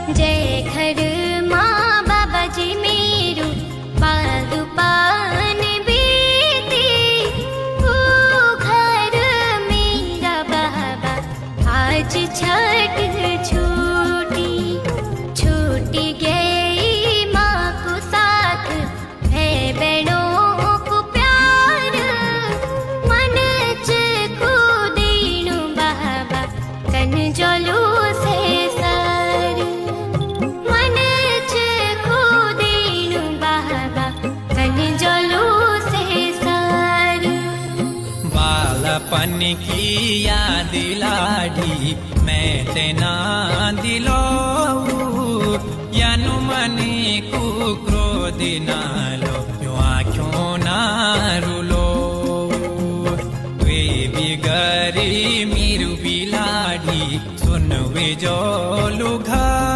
जय घर माँ बाबा जी मेरो पादुपान बीती ओ घर मेरा बाबा आज छठ छूटी छूटी गई माँ को साथ है बहनों को प्यार मन को दीनु बाबा कन जलू से सर मन को दीनु बाबा कन जलू से सर। बालपन की याद लाड़ी मैं तेना दिलो यानु मनी को क्रोध नालो यो आँखों ना रुलो वे बिगरी मीरु बिलाड़ी सुन वे जो लुघा।